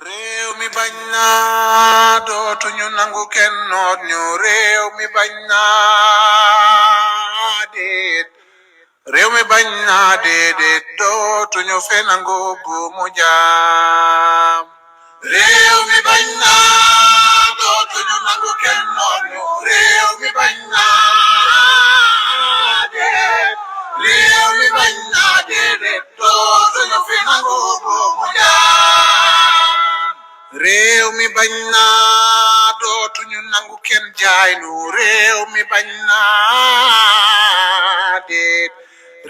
réew mi bañ naa dootuñu nangu kenn noot ñu réew mi bañ naa déet réew mi bañ naa déedéet dootuñu fe nangu bu mu jaam réew mi bañ naa dootuñu nangu kenn noot ñu réew mi bañ naa déet réew mi bañ naa déedéet dootuñu fe nangu bu mu jaam réew mi bañ naa dootuñu nangu kenn jaay nu réew mi bañ naa déet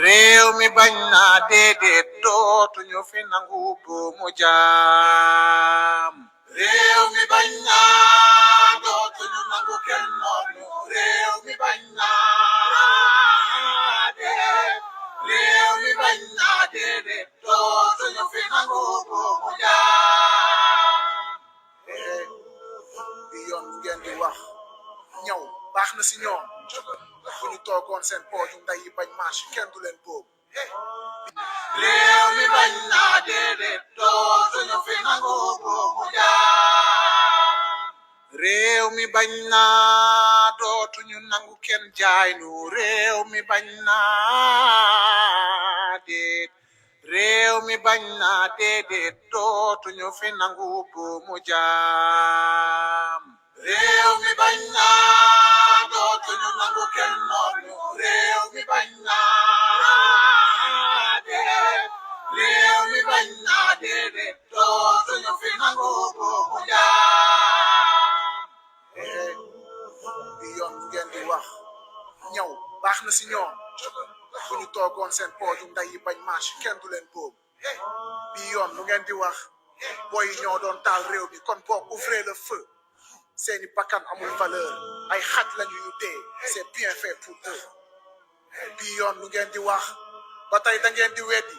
réew mi bañ naa déedéet dootuñu fi nangu bu mu jaam réew mi bañ naa dootuñu nangu kenn noonu réew mi bañ naa déet réew mi bañ naa déedéet dootuñu fi nangu bu mu jaam bi yoon lu ngeen di wax ñëw baax na si ñoom bu ñu toogoon seen pooju nday yi bañ marche kenn du leen boobu réew mi bañ naa déedéet dootuñu fi nangu bu mu jaam réew mi bañ naa dootuñu nangu kenn jaay nu réew mi bañ naa déet réew mi bañ naa déedéet dootuñu fi nangu bu mu jaam réew mi bañ naa dootuñu nangu kenn noonu réew mi bañ naa déet réew mi bañ naa déedéet dootuñu fi nangu bu mu jaam bi yoon lu ngeen di wax ñëw baax na si ñoom bu ñu toogoon seen pooju nday yi bañ marche kenn du leen boobu bi yoon lu ngeen di wax booy yi ñoo doon taal réew mi kon boog ouvrez le feu seeni bakkan amul valeur ay xaj lañu yu dee c'est bien fait pour eux bi yoon lu ngeen di wax ba tey da ngeen di weddi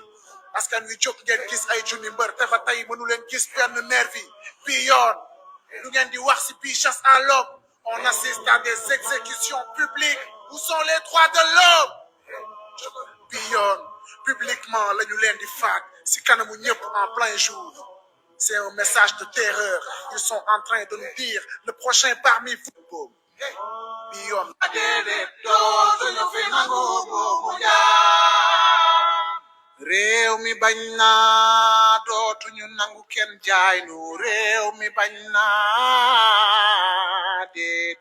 askan wi jóg ngeen gis ay junni mbër te ba tey mënu leen gis benn nervi bi yoon lu ngeen di wax si bii chasse à l'homme on assiste à des exécutions publiques où sont les droits de l'homme bi yoon publiquement la ñu leen di faat si kanamu ñëpp en plein jour c'est un message de terreur ils sont en train de nous dire le prochain parmi vous bi yoon déedéet dootuñu fi nangu bu mu jaam réew mi bañ naa dootuñu nangu kenn jaay nu réew mi bañ naa déet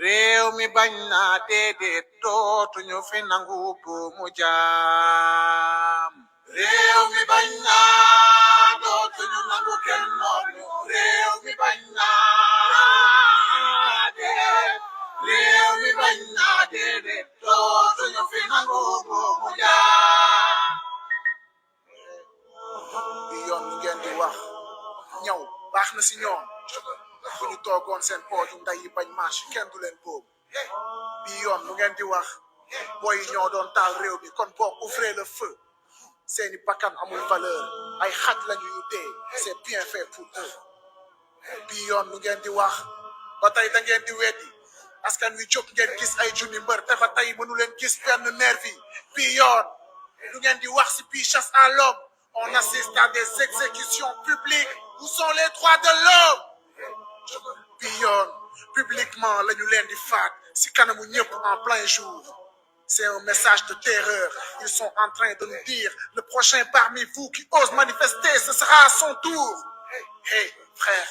réew mi bañ naa déedéet dootuñu fi nangu bu mu jaam réew mi bañ naa dootuñu nangu kenn noonu réew mi bañ naa déet réew mi bañ naa déedéet dootuñu fi nangu bu mu jaam bi yoon lu ngeen di wax ñëw baax na si ñoom bu ñu toogoon seen pooju nday yi bañ marche kenn du leen boobu bi yoon lu ngeen di wax booy yi ñoo doon taal réew mi kon boog ouvrez le feu seeni bakkan amul valeur ay xaj lañu yu dee c'est bien fait pour eux bi yoon lu ngeen di wax ba tey da ngeen di weddi askan wi jóg ngeen gis ay junni mbër te ba tey mënu leen gis benn nervi bi yoon lu ngeen di wax si bii chasse à l'homme on assiste à des exécutions publiques où sont les droits de l'homme bi yoon publiquement la ñu leen di faat si kanamu ñëpp en plein jour c'est un message de terreur ils sont en train de nous dire le prochain parmi vous qui ose manifester ce sera à son tour hey frère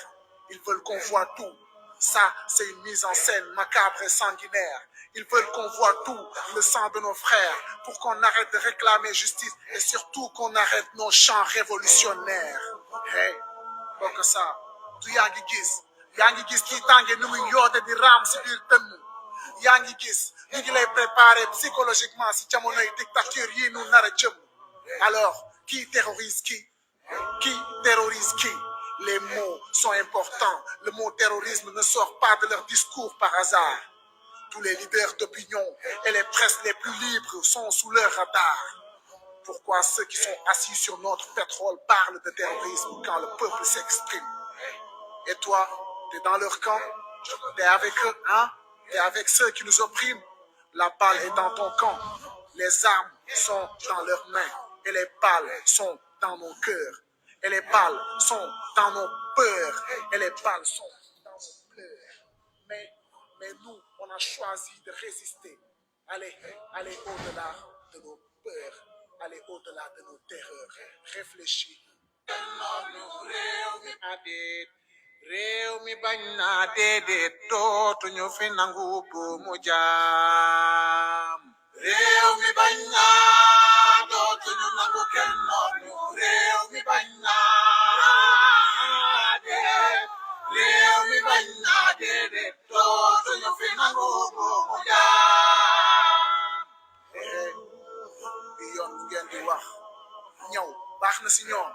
ils veulent qu'on voit tout ça c'est une mise en scène macabre et sanguinaire ils veulent qu'on voit tout le sang de nos frères pour qu'on arrête de réclamer justice et surtout qu'on arrête nos chants révolutionnaires hey bokk ça du yaa ngi gis kii tànge ni muy yoote di raam si biir dënn yaa ngi gis ñu ngi lay préparer psychologiquement si jamonoy dictature yi nu nar a jëm alors qui terrorise qui les mots sont importants le mot terrorisme ne sort pas de leur discours par hasard tous les leaders d'opinion et les presses les plus libres sont sous leur radar pourquoi ceux qui sont assis sur notre pétrole parlent de terrorisme quand le peuple s'exprime et toi t'es dans leur camp t'es avec eux hein t'es avec ceux qui nous oppriment la balle est dans ton camp les armes sont dans leurs mains et les balles sont dans nos cœurs Et les balles sont dans nos peurs. Et les balles sont dans nos pleurs. Mais nous, on a choisi de résister. Aller au-delà de nos peurs. Aller au-delà de nos terreurs. Réfléchis. Réew mi bañ naa déedéet dootuñu fi nangu bu mu jaam. Réew mi bañ naa dootuñu nangu kenn noonu. Réew mi bañ naa déedéet. Réew mi bañ naa déedéet dootuñu fi nangu bu mu jaam. Bi yoon bu ngeen di wax ñëw baax na si ñoom.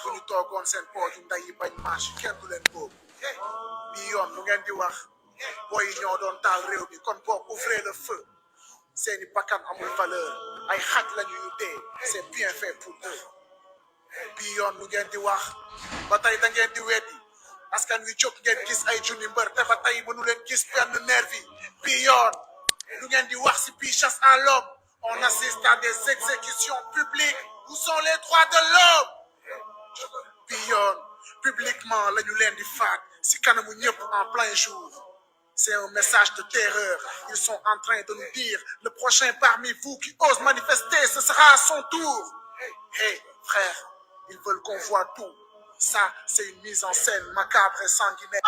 bu ñu toogoon seen pooju nday yi bañ marche kenn du leen boobu bii yoon lu ngeen di wax booy yi ñoo doon taal réew mi kon boog ouvrez le feu seeni bakkan amul valeur ay xaj lañu yu dee c'est bien fait pour eux bii yoon lu ngeen di wax ba tey da ngeen di weddi askan wi jóg ngeen gis ay junni mbër te ba tey mënu leen gis benn nervi bii yoon lu ngeen di wax si bii chasse à l'homme on assiste à des exécutions publiques où sont les droits de l'homme bii yoon publiquement la ñu leen di faat si kanamu ñëpp en plein jour c'est un message de terreur ils sont en train de nous dire le prochain parmi vous qui ose manifester ce sera à son tour hey frère ils veulent qu'on voit tout ça c'est une mise en scène macabre et sanguinaire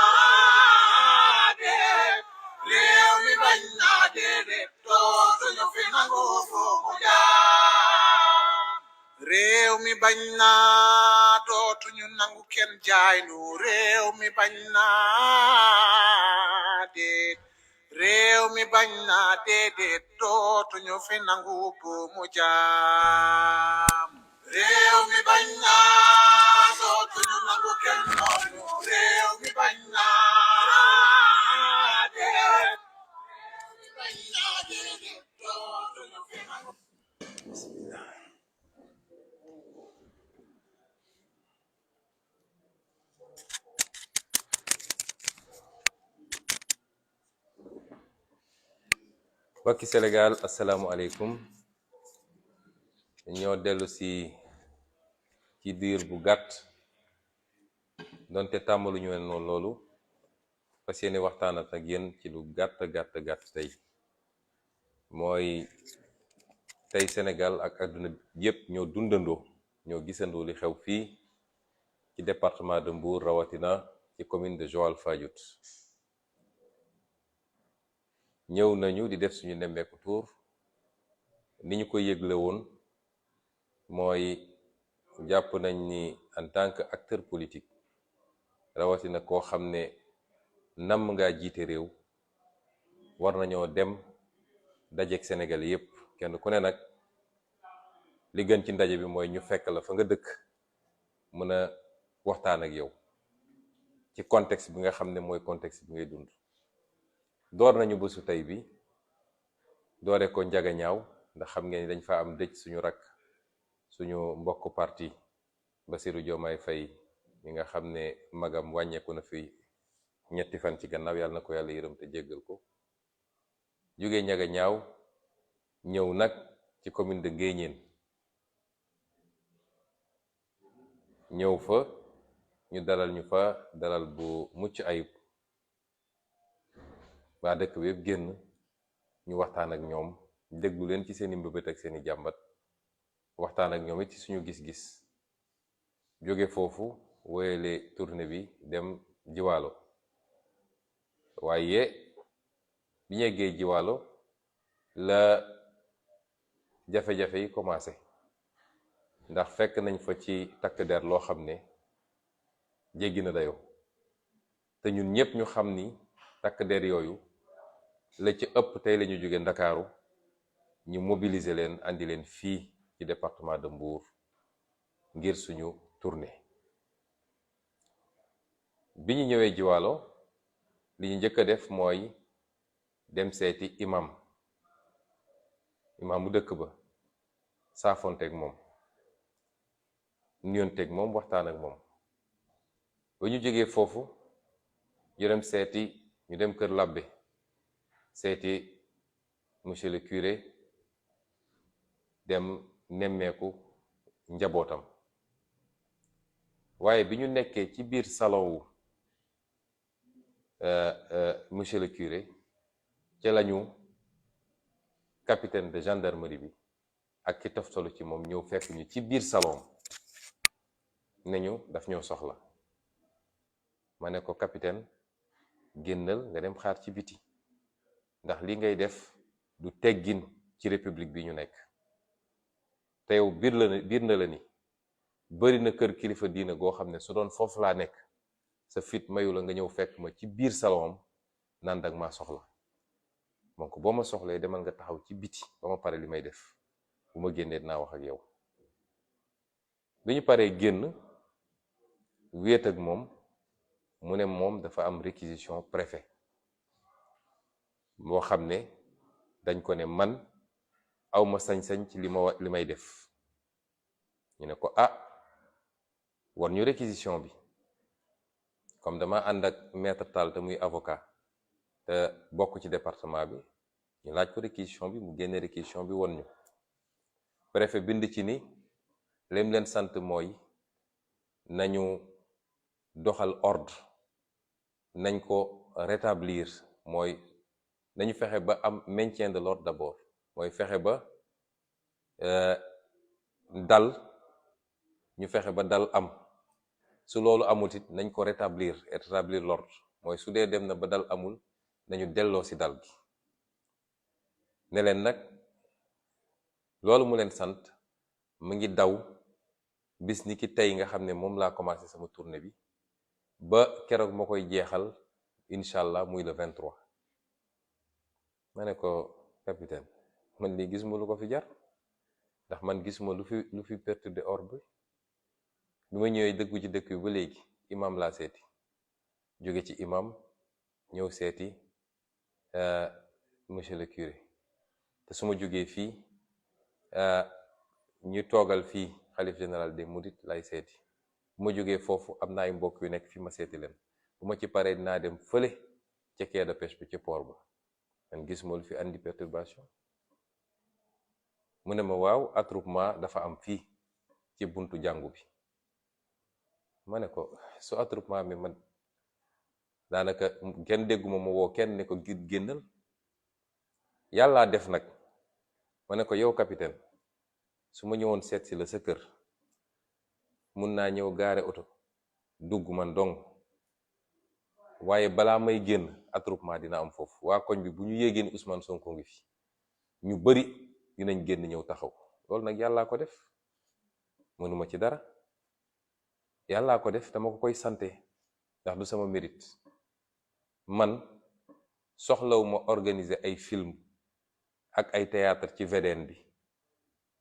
réew mi bañ naa déedéet dootuñu fi nangu foofu jaam réew mi bañ naa dootuñu nangu kenn jaay nu réew mi bañ naa déet réew mi bañ naa déedéet dootuñu fi nangu bu mu jaam réew mi bañ naa dootuñu nangu kenn noonu réew mi bañ naa déet bañ naa déedéet dootuñu fi nangu mbokki Sénégal asalaamualeykum ñoo dellu si ci diir bu gàtt donte tàmbaluñu leen noonu loolu fas yéene waxtaan ak yéen ci lu gàtt tey mooy tey Sénégal ak àdduna yépp ñoo dundandoo ñoo gisandoo li xew fii ci département de Mbour rawatina ci commune de Joal Fadiouth ñëw nañu di def suñu nemmeeku tour ni ñu ko yëgle woon mooy jàpp nañ ni en tant que acteur politique rawatina koo xam ne namm ngaa jiite réew war nañoo dem dajeek Sénégal yépp kenn ku ne nag li gën ci ndaje bi mooy ñu fekk la fa nga dëkk mën a waxtaan ak yow ci contexte bi nga xam ne mooy contexte bi ngay dund door nañu bésu tey bi doore ko njaga ñaaw ndax xam ngeen ni dañ fa am dëj suñu rakk suñu mbokk parti Bassirou Diomaye Faye mi nga xam ne magam wàññeeku na fi ñetti fan ci gannaaw yàlla na ko yàlla yërëm te jéggal ko jóge njaga ñaaw ñëw nag ci commune de Nguéniène ñëw fa ñu dalal ñu fa dalal bu mucc ayib waa dëkk bi yëpp génn ñu waxtaan ak ñoom déglu leen ci seeni mbëbët ak seeni jàmbat waxtaan ak ñoom it ci suñu gis-gis jóge foofu woyale tournée bi dem Jiwaalo waaye bi ñu yeggee Jiwaalo la jafe-jafe yi commencé ndax fekk nañ fa ci takk der loo xam ne jéggi na dayoo te ñun ñépp ñu xam ni takk der yooyu la ci ëpp tey la ñu jóge Ndakaaru ñu mobiliser leen andi leen fii ci département de Mbour ngir suñu tournée bi ñu ñëwee Jiwaalo li ñu njëkk a def mooy dem seeti imam bu dëkk ba saafonteeg moom nuyonteeg moom waxtaan ak moom ba ñu jógee foofu ñu dem kër labbe seeti monsieur le curé dem nemmeeku njabootam waaye bi ñu nekkee ci biir salon wu monsieur le curé ca lañu capitaine de gendarmerie bi ak ki toftalu ci moom ñëw fekk ñu ci biir salon ne ñu daf ñoo soxla. ma ne ko capitaine génnal nga dem xaar ci biti ndax li ngay def du teggin ci république bi ñu nekk te yow biir na la ni bari na kër kilifa diina goo xam ne su doon foofu laa nekk sa fit mayu la nga ñëw fekk ma ci biir salon naan dag maa soxla. donc boo ma soxlee demal nga taxaw ci biti ba ma pare li may def bu ma génnee dinaa wax ak yow. bi ñu paree génn wéet ak moom mu ne moom dafa am réquisition préfet boo xam ne dañ ko ne man awma sañ-sañ ci li may def. ñu ne ko war ñu réquisition bi. comme dama ànd ak maître Tall te muy avocat te bokk ci département bi ñu laaj ko réquisition bi mu génne réquisition bi won ñu. préfet bind ci ni lim leen sant mooy nañu doxal ordre, nañ ko rétablir, mooy nañu fexe ba am maintien de l'ordre d'abord, mooy fexe ba dal, ñu fexe ba dal am. su loolu amul it nañ ko rétablir l'ordre, mooy su dee dem na ba dal amul nañu delloo ci dal gi. ne leen nag loolu mu leen sant mu ngi daw bis ni ki tey nga xam ne moom laa commencé sama tournée bi ba keroog ma koy jeexal incha allah muy le 23. ma ne ko capitaine man lii gisuma lu ko fi jar ndax man gisuma lu fi perturber ordre bi ma ñëwee dëggu ci dëkk bi ba léegi imam laa seeti, jóge ci imam ñëw seeti monsieur le curé, te su ma jógee fii ñu toogal fii xalif général des mourides lay seeti. bu ma jógee foofu am na ay mbokk yu nekk fi ma seeti leen, bu ma ci paree dinaa dem fële ca quai de pêche bi ci port ba. man gisuma lu fi andi perturbation. mu ne ma waaw attroupement dafa am fii ci buntu jàngu bi. ma ne ko su attroupement mi man daanaka kenn dégguma ma woo kenn ne ko génnal. yàllaa def nag ma ne ko yow capitaine su ma ñëwoon seet si la sa kër mun naa ñëw gaare oto dugg man dong, waaye balaa may génn attroupement dina am foofu. waa koñ bi bu ñu yéegee ni Ousmane Sonko ngi fi ñu bari dinañ génn ñëw taxaw. loolu nag yàllaa ko def, mënuma ci dara. yàllaa ko def dama ko koy sante ndax du sama mérite. man soxlawuma organiser ay film ak ay théâtre ci VDN bi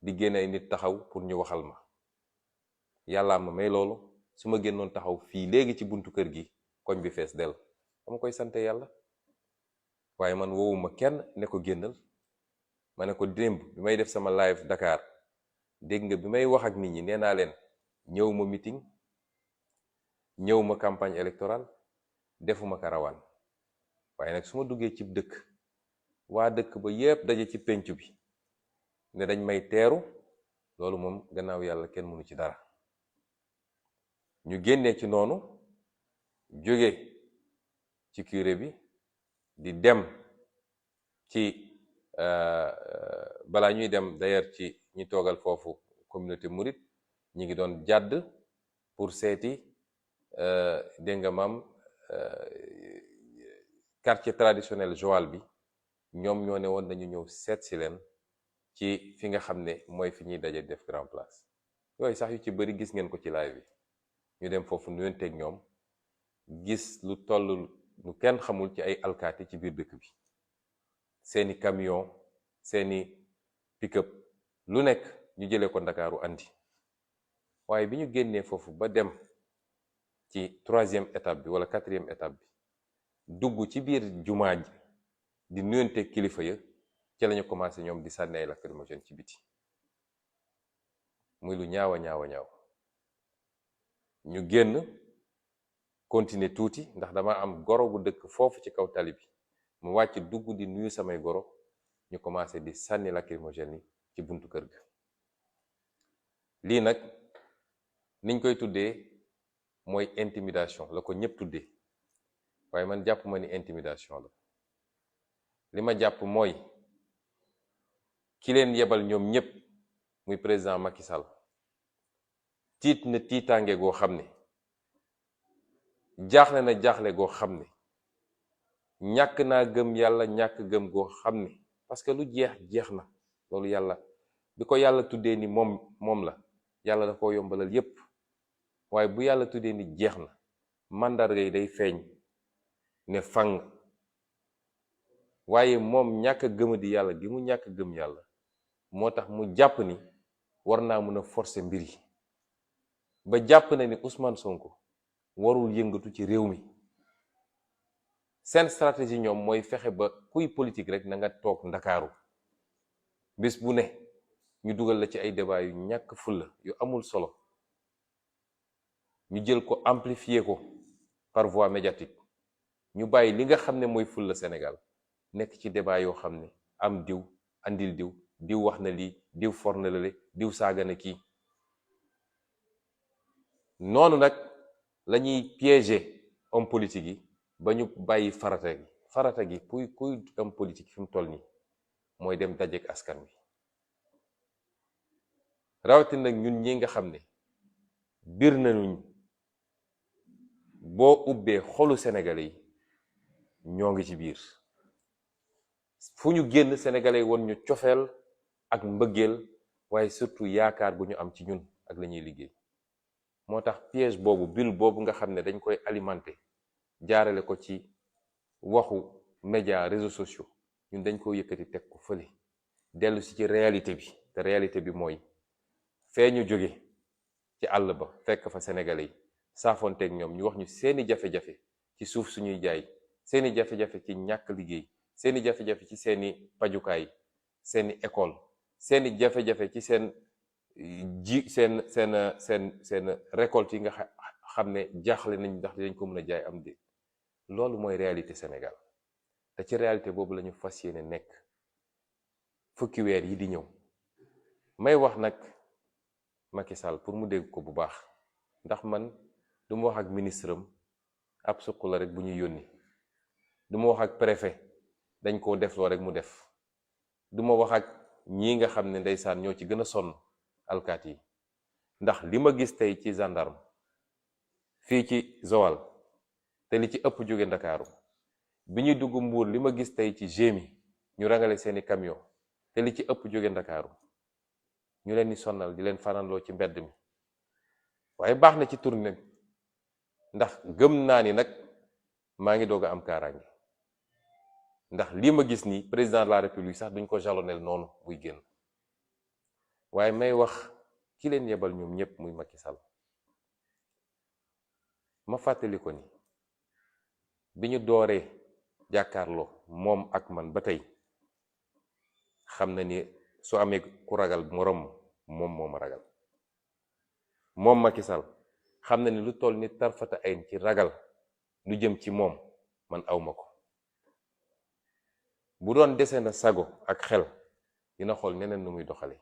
di génne ay nit taxaw pour ñu waxal ma. yàllaa ma may loolu. su ma génnoon taxaw fii léegi ci buntu kër gi koñ bi fees del, dama koy sante yàlla. waaye man woowuma kenn ne ko génnal. ma ne ko démb bi may def sama live Dakar dégg nga bi may wax ak nit ñi nee naa leen ñëw ma meeting, ñëw ma campagne électorale, defuma karawaan. waaye nag su ma duggee ci dëkk waa dëkk ba yépp daje ci penc bi ne dañ may teeru, loolu moom gannaaw yàlla kenn mënu ci dara. ñu génnee ci noonu jóge ci curé bi di dem ci balaa ñuy dem d'ailleurs ci ñi toogal foofu communauté mouride ñi ngi doon jàdd pour seeti dégg nga maam quartier traditionnel Joal bi. ñoom ñoo ne woon nañu ñëw seet si leen ci fi nga xam ne mooy fi ñuy daje def grand place. yooyu sax yu ci bëri gis ngeen ko ci live bi. ñu dem foofu nuyonteeg ñoom gis lu toll lu kenn xamul ci ay alkaati ci biir dëkk bi, seeni camion, seeni pick-up, lu nekk ñu jëlee ko Ndakaaru andi. waaye bi ñu génnee foofu ba dem ci 3e étape bi wala 4e étape bi, dugg ci biir jumaa ji di nuyonteeg kilifa ya, ci lañu commencé ñoom di sànni ay lacrymogène ci biti. muy lu ñaawa ñaawa ñaaw. ñu génn continuer tuuti ndax dama am goro bu dëkk foofu ci kaw tali bi, mu wàcc dugg di nuyu samay goro, ñu commencé di sànni lacrymogène yi ci buntu kër ga. lii nag niñ koy tuddee mooy intimidation la ko ñëpp tuddee waaye man jàpp ma ni intimidation la. li ma jàpp mooy ki leen yebal ñoom ñëpp muy président Macky Sall tiit na tiitaange goo xam ne jaaxle na jaaxle goo xam ne ñàkk naa gëm yàlla ñàkk gëm goo xam ne parce que lu jeex jeex na. loolu yàlla bi ko yàlla tuddee ni moom la yàlla da koo yombalal yépp waaye bu yàlla tuddee ni jeex na màndarga yi day feeñ ne fang. waaye moom ñàkk a gëmadi yàlla gi mu ñàkk gëm yàlla moo tax mu jàpp ni war naa mën a forcer mbir yi ba jàpp na ni Ousmane Sonko warul yëngatu ci réew mi. seen stratégie ñoom mooy fexe ba kuy politique rek na nga toog ndakaaru bis bu ne ñu dugal la ci ay débat yu ñàkk fulla yu amul solo ñu jël ko amplifier ko par voie médiatique ñu bàyyi li nga xam ne mooy fulla Sénégal nekk ci débat yoo xam ne am diw andil diw wax na lii diw for na lale diw saaga na kii. noonu nag la ñuy piéger homme politique yi ba ñu bàyyi farata gi kuy homme politique fi mu toll nii mooy dem dajeek askan wi rawatina nag ñun ñi nga xam ne biir nañu boo ubbee xolu sénégalais yi ñoo ngi ci biir. fu ñu génn sénégalais yi woon ñu cofeel ak mbëggeel waaye surtout yaakaar bu ñu am ci ñun ak la ñuy liggéey. moo tax piège boobu bulle boobu nga xam ne dañ koy alimenter jaarale ko ci waxu média réseaux sociaux ñun dañ ko yëkkati teg ko fële dellu si ci réalité bi te réalité bi mooy fee ñu jóge ci àll ba fekk fa sénégalais yi saafonteeg ñoom ñu wax ñu seeni jafe-jafe ci suuf suñuy jaay seeni jafe-jafe ci ñàkk liggéey seeni jafe-jafe ci seeni pajukaay seeni école seeni jafe-jafe ci seen seen récolte yi nga xam ne jaaxle nañ ndax dañ ko mën a jaay am de loolu mooy réalité Sénégal te ci réalité boobu la ñu fas yéene nekk fukki weer yi di ñëw. may wax nag Macky Sall pour mu dégg ko bu baax ndax man du ma wax ak ministre am ab suq la rek bu ñuy yónni du ma wax ak préfet dañ koo def loo rek mu def du ma wax ak ñii nga xam ne ndeysaan ñoo ci gën a sonn alkaat yi ndax li ma gis tey ci gendarme fii ci Joal te li ci ëpp jóge Ndakaaru bi ñuy dugg Mbuur li ma gis tey ci GMI ñu rangale seeni camion te li ci ëpp jóge Ndakaaru ñu leen di sonnal di leen fananloo ci mbedd mi waaye baax na ci tournée ndax gëm naa ni nag maa ngi doog a am kaaraange ndax lii ma gis nii président de la république sax duñ ko jalonel noonu buy génn waaye may wax ki leen yebal ñoom ñëpp muy Macky Sall ma fàttali ko ni bi ñu dooree jàkkaarloo moom ak man ba tey xam na ni su amee ku ragal moroom moom moo ma ragal moom Macky Sall xam na ni lu toll ni tarfata ayn ci ragal lu jëm ci moom man awma ko bu doon dese na sago ak xel dina xool neneen nu muy doxale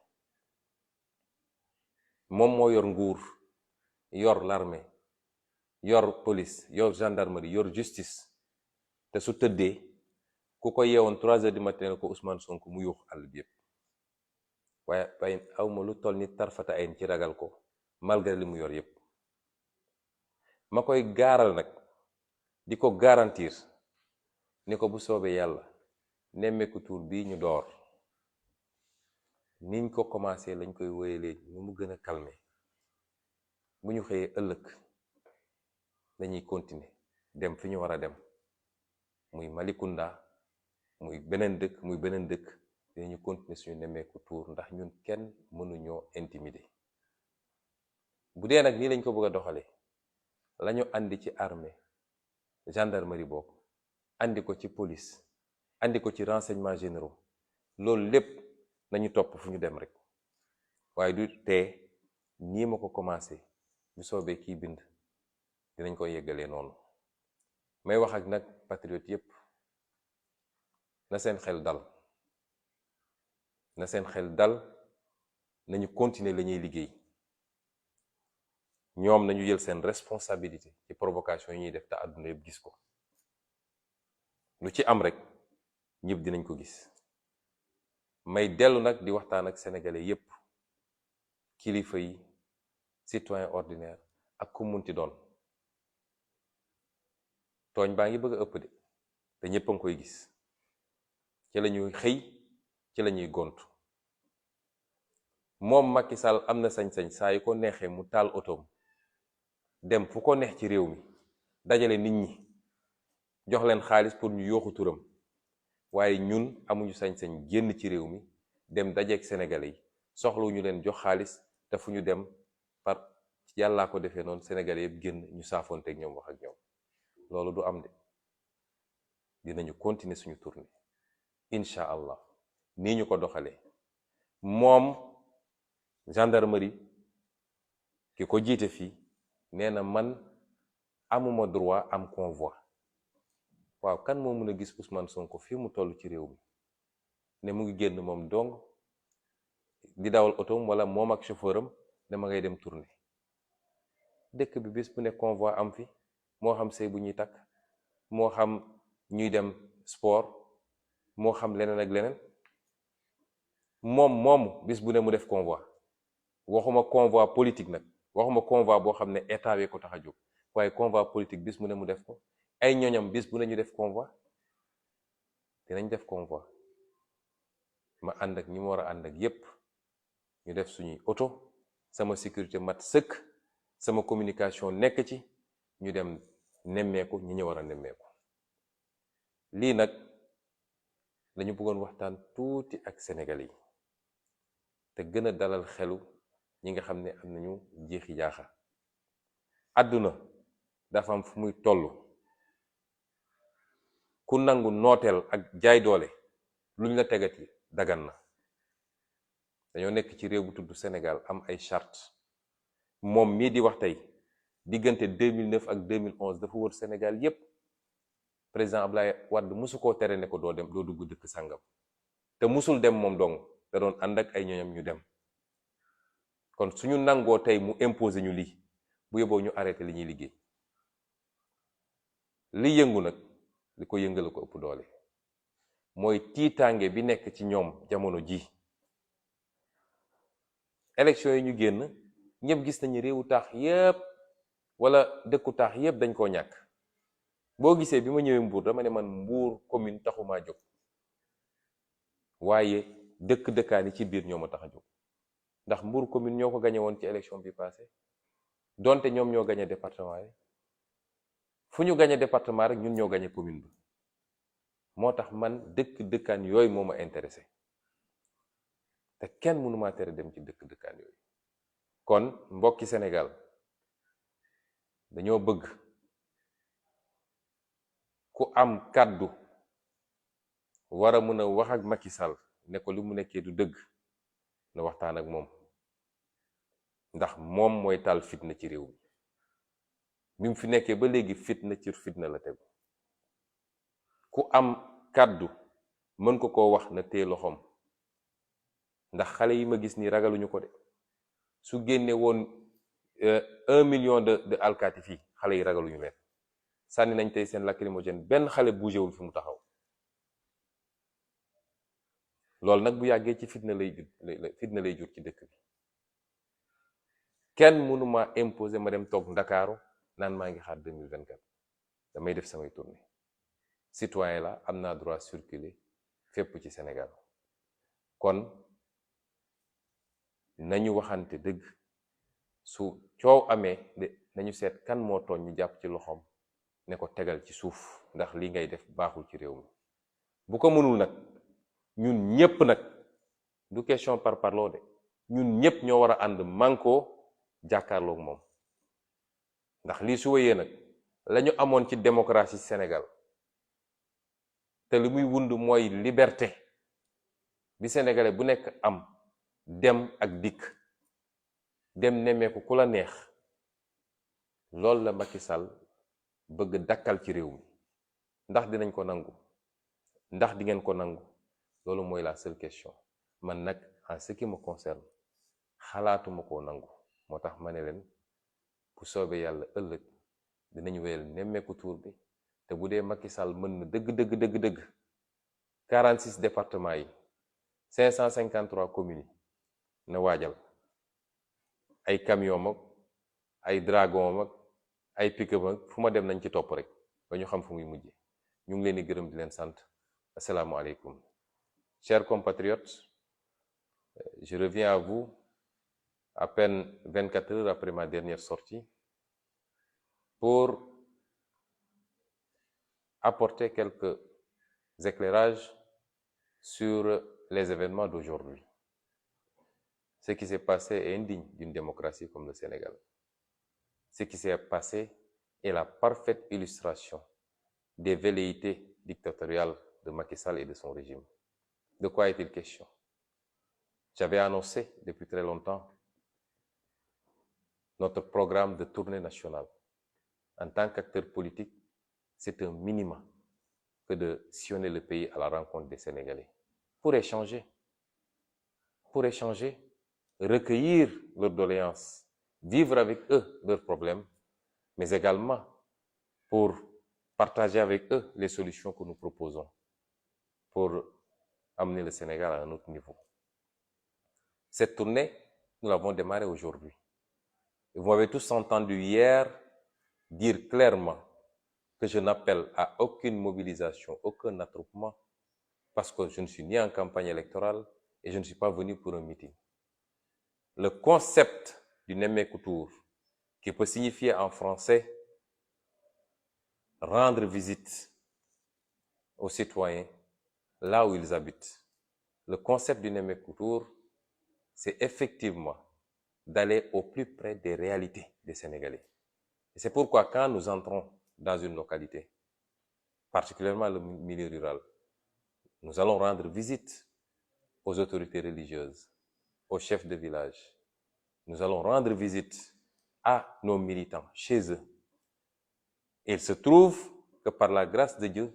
moom moo yor nguur yor l'armée yor police yor gendarmerie yor justice te su tëddee ku ko yeewoon 3 heures du matin ko Ousmane Sonko mu yuux àll bi yépp waaye awma lu toll ni tarfata ayn ci ragal ko malgré li mu yor yépp ma koy gaaral nag di ko garantir ni ko bu soobee yàlla nemmeeku tuur bii ñu door niñ ko commencé lañ koy wéyalee ni mu gën a calmer bu ñu xëyee ëllëg dañuy continuer dem fi ñu war a dem muy Malicounda muy beneen dëkk dinañu continuer suñu nemmeeku tuur ndax ñun kenn mënuñoo intimider bu dee nag nii lañ ko bëgg a doxalee lañu andi ci armée gendarmerie boobu andi ko ci police andi ko ci renseignements généraux loolu lépp nañu topp fu ñu dem rek waaye du tee nii ma ko commencé bu soobee kii bind dinañ ko yeggalee noonu may wax ak nag patriote yépp na seen xel dal nañu continuer la ñuy liggéey ñoom nañu jël seen responsabilité ci provocation yi ñuy def te àdduna yëpp gis ko. lu ci am rek ñëpp dinañ ko gis. may dellu nag di waxtaan ak sénégalais yépp, kilifa yi, citoyen ordinaire ak ku munti doon. tooñ baa ngi bëgg a ëpp de te ñëpp a ngi koy gis. ci la ñuy xëy ci la ñuy gont. moom Macky Sall am na sañ-sañ saa yu ko neexee mu taal otoom dem fu ko neex ci réew mi dajale nit ñi jox leen xaalis pour ñu yooxu turam, waaye ñun amuñu sañ-sañ génn ci réew mi dem dajeek sénégalais yi soxlawuñu leen jox xaalis te fu ñu dem par yàllaa ko defee noonu sénégalais yëpp génn ñu saafoonteeg ñoom wax ak ñoom. loolu du am de. dinañu continuer suñu tournée incha allah nii ñu ko doxalee. moom gendarmerie ki ko jiite fii nee na man amuma droit am convoi. waaw kan moo mën a gis Ousmane Sonko fii mu toll ci réew mi ne mu ngi génn moom dong di dawal otoom wala moom ak chauffeur am ne ma ngay dem tournée. dëkk bi bis bu ne convoi am fi, moo xam sëy bu ñuy takk, moo xam ñuy dem sport, moo xam leneen ak leneen. moom bis bu ne mu def convoi. waxuma convoi politique nag, waxuma convoi boo xam ne état wee ko tax a jóg, waaye convoi politique bis bu ne mu def ko. ay ñoñam bis bu ne ñu def convoi. dinañ def convoi. ma ànd ak ñi ma war a ànd ak yépp ñu def suñuy oto, sama sécurité mat sëkk, sama communication nekk ci, ñu dem nemmeeku ñi ñu war a nemmeeku. lii nag dañu bëggoon waxtaan tuuti ak Sénégalais yi te gën a dalal xelu ñi nga xam ne am nañu jeexi jaaxa. àdduna dafa am fu muy toll. ku nangu nooteel ak jaay doole luñ la tegati dagan na. dañoo nekk ci réew bu tudd Sénégal am ay charte. moom mii di wax tey diggante 2009 ak 2011 dafa wër Sénégal yépp. président Ablaye Wade musu koo tere ne ko doo dem doo dugg dëkk sàngam te musul dem moom dong da doon ànd ak ay ñoñam ñu dem. kon suñu nangoo tey mu imposer ñu lii bu yóbboo ñu arrêté li ñuy liggéey. li yëngu nag li ko yëngala ko ëpp doole mooy tiitaange bi nekk ci ñoom jamono ji. élection yi ñu génn ñëpp gis nañu réewu taax yépp wala dëkku taax yépp dañ koo ñàkk. boo gisee bi ma ñëwee Mbour dama ne man Mbour commune taxumaa jóg, waaye dëkkaan yi ci biir ñoo ma tax a jóg. ndax Mbour commune ñoo ko gañe woon ci élection bi passé, donte ñoom ñoo gañe département yi. fu ñu gañe département rek ñun ñoo gañe commune bi. moo tax man dëkkaan yooyu moo ma intéressé te kenn mënu maa tere dem ci dëkkaan yooyu. kon mbokki Sénégal dañoo bëgg ku am kàddu war a mën a wax ak Macky Sall ne ko li mu nekkee du dëgg na waxtaan ak moom, ndax moom mooy taal fitna ci réew mi. bi mu fi nekkee ba léegi fitna ci fitna la tegu. ku am kàddu mën ko koo wax na téye loxoom, ndax xale yi ma gis nii ragaluñu ko de. su génne woon 1 million de alkaati fii xale yi ragaluñu leen. sànni nañ tey seen lacrymogène benn xale bougéwul fi mu taxaw. loolu nag bu yàggee ci fitna lay jur ci dëkk bi. kenn mënuma imposer ma dem toog Ndakaaru naan maa ngi xaar 2024 damay def samay tournée. citoyen la, am naa droit circuler fépp ci Sénégal. kon nañu waxante dëgg. su coow amee nañu seet kan moo tooñ ñu jàpp ci loxoom ne ko tegal ci suuf, ndax li ngay def baaxul ci réew mi. bu ko mënul nag ñun ñépp nag, du question par parloo de, ñun ñépp ñoo war a ànd mànkoo jàkkaarloog moom. ndax lii su wéyee nag lañu amoon ci démocratie Sénégal te li muy wund mooy liberté bi sénégalais bu nekk am, dem ak dikk, dem nemmeeku ku la neex. loolu la Macky Sall bëgg dakkal ci réew mi. ndax dinañ ko nangu? ndax di ngeen ko nangu? loolu mooy la seule question. man nag en ce qui me concerne xalaatuma koo nangu. moo tax ma ne leen bu soobee yàlla ëllëg dinañu wéyal nemmeeku tour bi te bu dee Macky Sall mën na dëgg 46 départements yi 553 communes yi na waajal ay camion mag ay dragon mag ay pick-up mag fu ma dem nañ ci topp rek ba ñu xam fu muy mujje ñu ngi leen di gërëm di leen sant asalaamualeykum. Chers compatriotes, je reviens à vous à peine 24 heures après ma dernière sortie pour apporter quelques éclairages sur les événements d'aujourd'hui. Ce qui s'est passé est indigne d'une démocratie comme le Sénégal. Ce qui s'est passé est la parfaite illustration des velléités dictatoriales de Macky Sall et de son régime. De quoi est-il question? J'avais annoncé depuis très longtemps notre programme de tournée nationale. En tant qu'acteur politique, c'est un minimum que de sillonner le pays à la rencontre des Sénégalais pour échanger, recueillir leurs doléances, vivre avec eux leurs problèmes, mais également pour partager avec eux les solutions que nous proposons pour amener le Sénégal à un autre niveau. Cette tournée, nous l'avons démarrée aujourd'hui. Vous m'avez tous entendu hier dire clairement que je n'appelle à aucune mobilisation, aucun attroupement, parce que je ne suis ni en campagne électorale et je ne suis pas venu pour un meeting. Le concept du Nemmeeku Tour, qui peut signifier en français rendre visite aux citoyens là où ils habitent. Le concept du Nemmeeku Tour, c'est effectivement d'aller au plus près des réalités des Sénégalais. Et c'est pourquoi quand nous entrons dans une localité, particulièrement le milieu rural, nous allons rendre visite aux autorités religieuses, aux chefs de village. Nous allons rendre visite à nos militants chez eux. Et il se trouve que par la grâce de Dieu,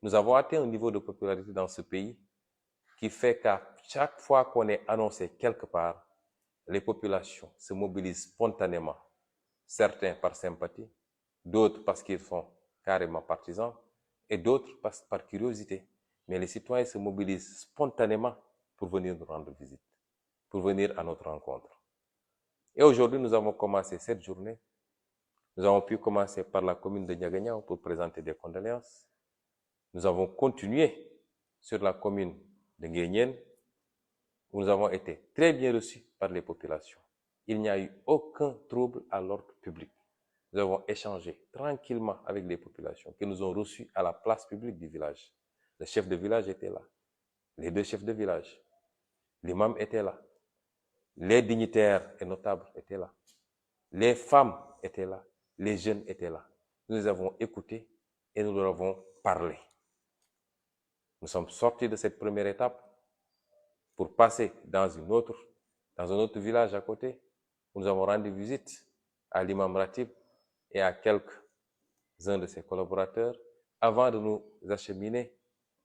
nous avons atteint un niveau de popularité dans ce pays qui fait qu'à chaque fois qu'on est annoncé quelque part, les populations se mobilisent spontanément, certains par sympathie, d'autres parce qu'ils sont carrément partisans, et d'autres par curiosité. Mais les citoyens se mobilisent spontanément pour venir nous rendre visite, pour venir à notre rencontre. Et aujourd'hui, nous avons commencé cette journée. Nous avons pu commencer par la commune de Niagagnao pour présenter des condoléances. Nous avons continué sur la commune de Nguyen, où nous avons été très bien reçus par les populations. Il n'y a eu aucun trouble à l'ordre public. Nous avons échangé tranquillement avec les populations qui nous ont reçus à la place publique du village. Le chef de village était là, les deux chefs de village, l'imam était là, les dignitaires et notables étaient là, les femmes étaient là, les jeunes étaient là. Nous les avons écoutés et nous leur avons parlé. Nous sommes sortis de cette première étape pour passer dans un autre village à côté, où nous avons rendu visite à l'imam Ratib et à quelques-uns de ses collaborateurs avant de nous acheminer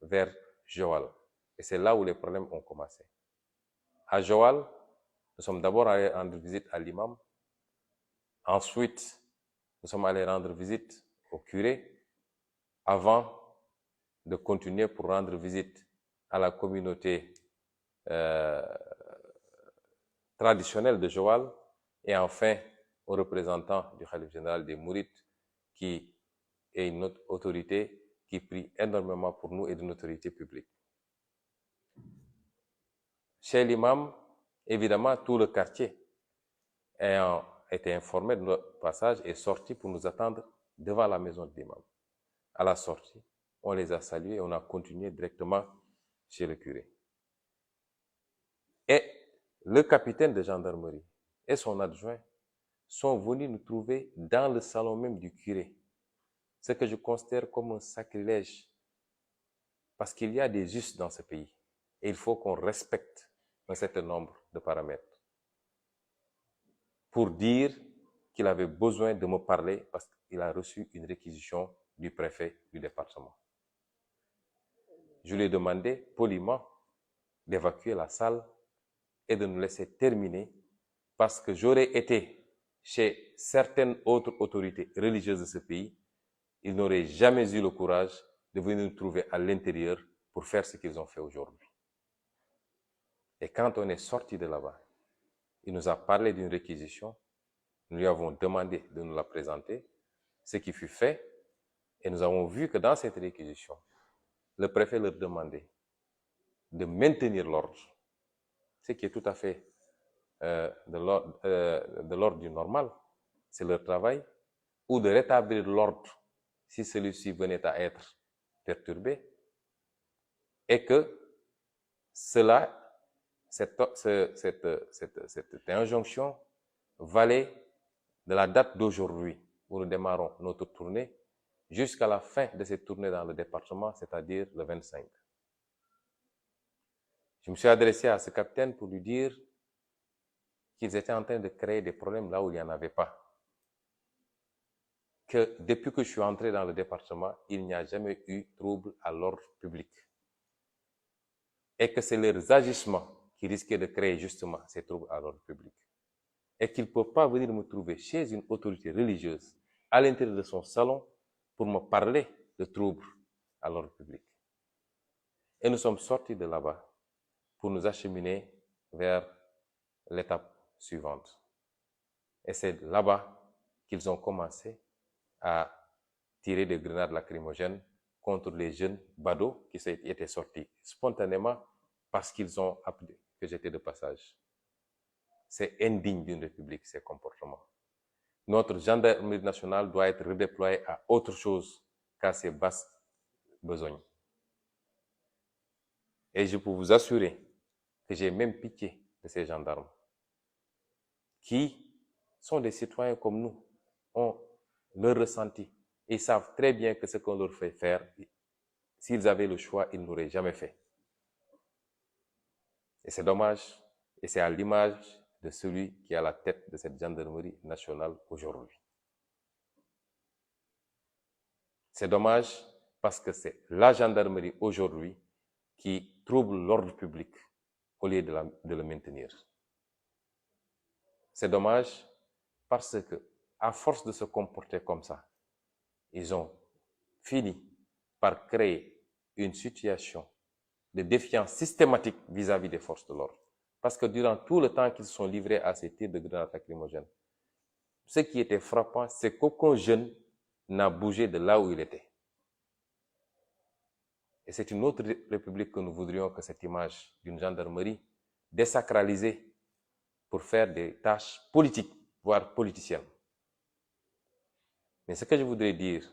vers Joal. Et c'est là où les problèmes ont commencé. À Joal, nous sommes d'abord allés rendre visite à l'imam. Ensuite, nous sommes allés rendre visite au curé avant de continuer pour rendre visite à la communauté traditionnelle de Joal et enfin aux représentants du Khalife général des Mourides qui est une autre autorité qui prie énormément pour nous et d'une autorité publique. Chez l'imam, évidemment, tout le quartier ayant été informé de notre passage est sorti pour nous attendre devant la maison de l'imam. À la sortie, on les a salués et on a continué directement chez le curé. Et le capitaine de gendarmerie et son adjoint sont venus nous trouver dans le salon même du curé. Ce que je considère comme un sacrilège. Parce qu'il y a des us dans ce pays. Et il faut qu'on respecte un certain nombre de paramètres. Pour dire qu'il avait besoin de me parler parce qu'il a reçu une réquisition du préfet du département. Je lui ai demandé poliment d'évacuer la salle et de nous laisser terminer parce que j'aurais été chez certaines autres autorités religieuses de ce pays, ils n'auraient jamais eu le courage de venir nous trouver à l'intérieur pour faire ce qu'ils ont fait aujourd'hui. Et quand on est sorti de là-bas, il nous a parlé d'une réquisition, nous lui avons demandé de nous la présenter, ce qui fut fait, et nous avons vu que dans cette réquisition, le préfet leur demandait de maintenir l'ordre, ce qui est tout à fait de l'ordre du normal, c'est leur travail, ou de rétablir l'ordre si celui-ci venait à être perturbé, et que cette injonction valait de la date d'aujourd'hui où nous démarrons notre tournée jusqu'à la fin de cette tournée dans le département, c'est-à-dire le 25. Je me suis adressé à ce capitaine pour lui dire qu'ils étaient en train de créer des problèmes là où il n'y en avait pas. Que depuis que je suis entré dans le département, il n'y a jamais eu trouble à l'ordre public. Et que c'est leurs agissements qui risquaient de créer justement ces troubles à l'ordre public. Et qu'ils ne peuvent pas venir me trouver chez une autorité religieuse, à l'intérieur de son salon, pour me parler de troubles à l'ordre public. Et nous sommes sortis de là-bas pour nous acheminer vers l'étape suivante. Et c'est là-bas qu'ils ont commencé à tirer des grenades lacrymogènes contre les jeunes badauds qui étaient sortis spontanément parce qu'ils ont appelé que j'étais de passage. C'est indigne d'une république, ces comportements. Notre gendarmerie nationale doit être redéployée à autre chose qu'à ses basses besognes. Et je peux vous assurer que j'ai même pitié de ces gendarmes qui sont des citoyens comme nous, ont leur ressenti. Ils savent très bien que ce qu'on leur fait faire, s'ils avaient le choix, ils n'auraient jamais fait. Et c'est dommage, et c'est à l'image de celui qui est à la tête de cette gendarmerie nationale aujourd'hui. C'est dommage parce que c'est la gendarmerie aujourd'hui qui trouble l'ordre public au lieu de le maintenir. C'est dommage parce que, à force de se comporter comme ça, ils ont fini par créer une situation de défiance systématique vis-à-vis des forces de l'ordre. Parce que durant tout le temps qu'ils se sont livrés à ces tirs de grenades lacrymogènes, ce qui était frappant, c'est qu'aucun jeune n'a bougé de là où il était. Et c'est une autre république que nous voudrions que cette image d'une gendarmerie désacralisée pour faire des tâches politiques, voire politiciennes. Mais ce que je voudrais dire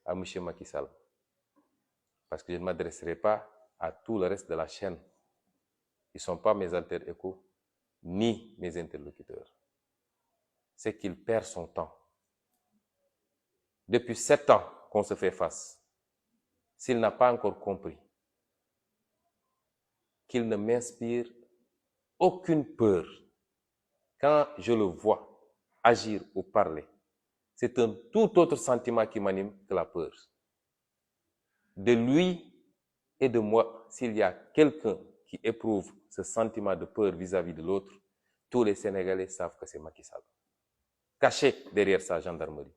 à M. Macky Sall, parce que je ne m'adresserai pas à tout le reste de la chaîne, ils ne sont pas mes alter ego, ni mes interlocuteurs, c'est qu'il perd son temps. Depuis 7 ans qu'on se fait face, s'il n'a pas encore compris qu'il ne m'inspire aucune peur quand je le vois agir ou parler, c'est un tout autre sentiment qui m'anime que la peur. De lui et de moi, s'il y a quelqu'un qui éprouve ce sentiment de peur vis-à-vis de l'autre, tous les Sénégalais savent que c'est Macky Sall. Caché derrière sa gendarmerie,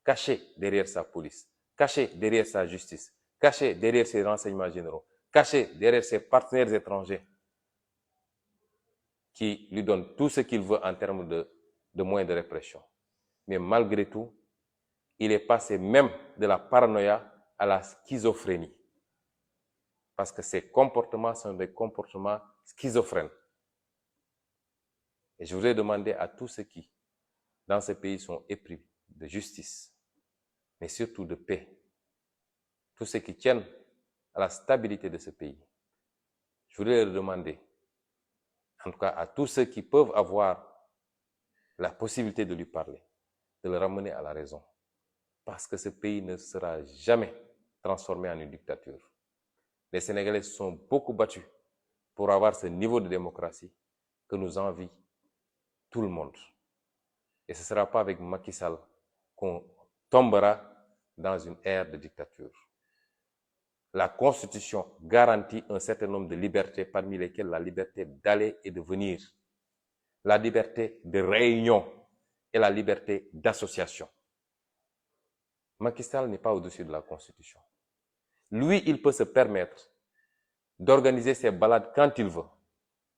caché derrière sa police, caché derrière sa justice, caché derrière ses renseignements généraux, caché derrière ses partenaires étrangers qui lui donnent tout ce qu'il veut en termes de moyens de répression. Mais malgré tout, il est passé même de la paranoïa à la schizophrénie. Parce que ces comportements sont des comportements schizophrènes. Et je voudrais demander à tous ceux qui, dans ce pays, sont épris de justice, mais surtout de paix, tous ceux qui tiennent à la stabilité de ce pays, je voudrais leur demander, en tout cas à tous ceux qui peuvent avoir la possibilité de lui parler, de le ramener à la raison. Parce que ce pays ne sera jamais transformé en une dictature. Les Sénégalais se sont beaucoup battus pour avoir ce niveau de démocratie que nous envie tout le monde. Et ce ne sera pas avec Macky Sall qu'on tombera dans une ère de dictature. La Constitution garantit un certain nombre de libertés, parmi lesquelles la liberté d'aller et de venir, la liberté de réunion, et la liberté d'association. Macky Sall n'est pas au-dessus de la Constitution. Lui, il peut se permettre d'organiser ses balades quand il veut,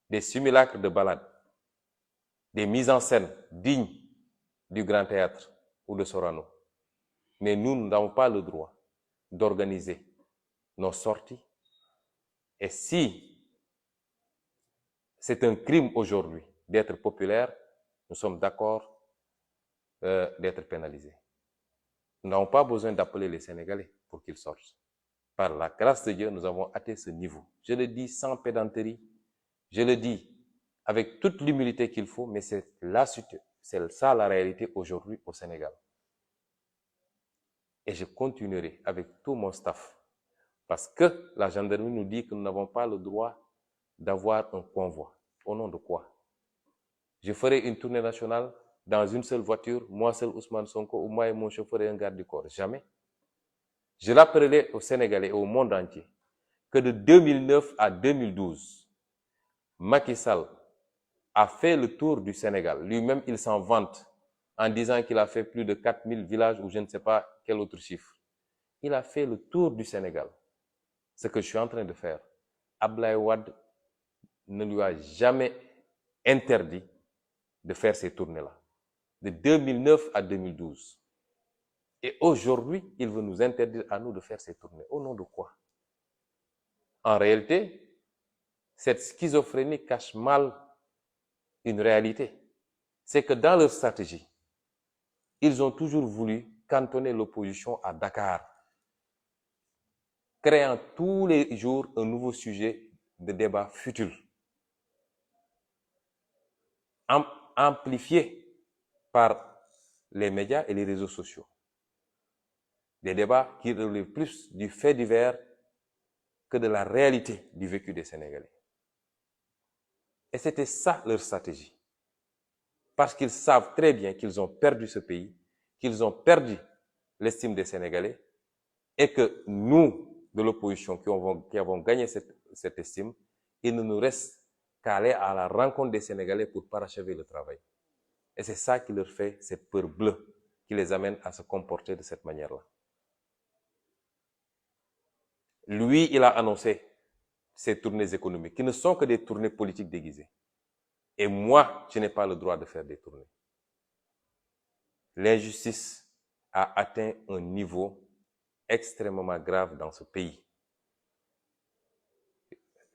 des simulacres de balades, des mises en scène dignes du Grand Théâtre ou de Sorano. Mais nous n'avons pas le droit d'organiser nos sorties. Et si c'est un crime aujourd'hui d'être populaire, nous sommes d'accord d'être pénalisés. Nous n'avons pas besoin d'appeler les Sénégalais pour qu'ils sortent. Par la grâce de Dieu, nous avons atteint ce niveau. Je le dis sans pédanterie, je le dis avec toute l'humilité qu'il faut, mais c'est ça la réalité aujourd'hui au Sénégal. Et je continuerai avec tout mon staff, parce que la gendarmerie nous dit que nous n'avons pas le droit d'avoir un convoi. Au nom de quoi? Je ferai une tournée nationale dans une seule voiture, moi seul Ousmane Sonko, ou moi et mon chauffeur et un garde du corps. Jamais. Je rappellerai aux Sénégalais et au monde entier que de 2009 à 2012, Macky Sall a fait le tour du Sénégal. Lui-même, il s'en vante en disant qu'il a fait plus de 4000 villages ou je ne sais pas quel autre chiffre. Il a fait le tour du Sénégal. Ce que je suis en train de faire, Abdoulaye Wade ne lui a jamais interdit de faire ces tournées-là. De 2009 à 2012. Et aujourd'hui, il veut nous interdire à nous de faire ces tournées. Au nom de quoi? En réalité, cette schizophrénie cache mal une réalité. C'est que dans leur stratégie, ils ont toujours voulu cantonner l'opposition à Dakar, créant tous les jours un nouveau sujet de débat futile, amplifié par les médias et les réseaux sociaux. Des débats qui relèvent plus du fait divers que de la réalité du vécu des Sénégalais. Et c'était ça leur stratégie. Parce qu'ils savent très bien qu'ils ont perdu ce pays, qu'ils ont perdu l'estime des Sénégalais, et que nous, de l'opposition, qui avons gagné cette estime, il ne nous reste qu'à aller à la rencontre des Sénégalais pour parachever le travail. Et c'est ça qui leur fait cette peur bleue, qui les amène à se comporter de cette manière-là. Lui, il a annoncé ces tournées économiques, qui ne sont que des tournées politiques déguisées. Et moi, je n'ai pas le droit de faire des tournées. L'injustice a atteint un niveau extrêmement grave dans ce pays.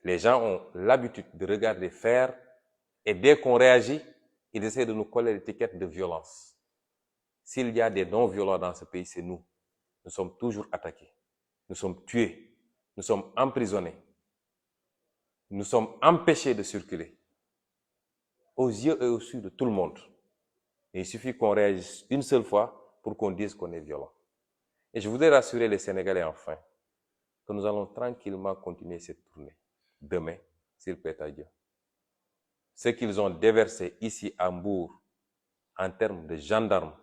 Les gens ont l'habitude de regarder faire, et dès qu'on réagit, ils essaient de nous coller l'étiquette de violence. S'il y a des non-violents dans ce pays, c'est nous. Nous sommes toujours attaqués. Nous sommes tués. Nous sommes emprisonnés. Nous sommes empêchés de circuler. Aux yeux et aux yeux de tout le monde. Et il suffit qu'on réagisse une seule fois pour qu'on dise qu'on est violent. Et je voudrais rassurer les Sénégalais enfin que nous allons tranquillement continuer cette tournée. Demain, s'il plaît à Dieu. Ce qu'ils ont déversé ici à Mbour en termes de gendarmes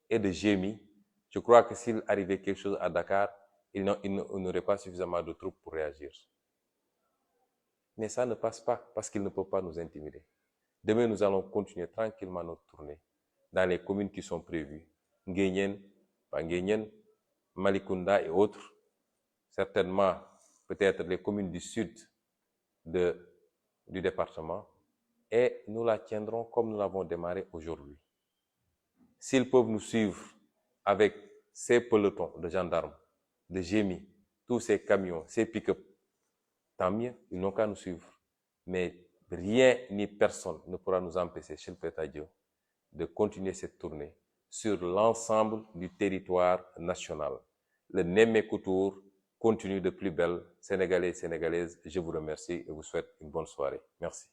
et de GMI, je crois que s'il arrivait quelque chose à Dakar, ils n'auraient pas suffisamment de troupes pour réagir. Mais ça ne passe pas parce qu'ils ne peuvent pas nous intimider. Demain, nous allons continuer tranquillement notre tournée dans les communes qui sont prévues. Nguyen, Panguyen, Malikunda et autres. Certainement, peut-être les communes du sud du département. Et nous la tiendrons comme nous l'avons démarré aujourd'hui. S'ils peuvent nous suivre avec ces pelotons de gendarmes, de GMI, tous ces camions, ces pick-up, tant mieux, ils n'ont qu'à nous suivre. Mais rien ni personne ne pourra nous empêcher, s'il plaît à Dieu, de continuer cette tournée sur l'ensemble du territoire national. Le Nemmekou Tour continue de plus belle. Sénégalais et Sénégalaises, je vous remercie et vous souhaite une bonne soirée. Merci.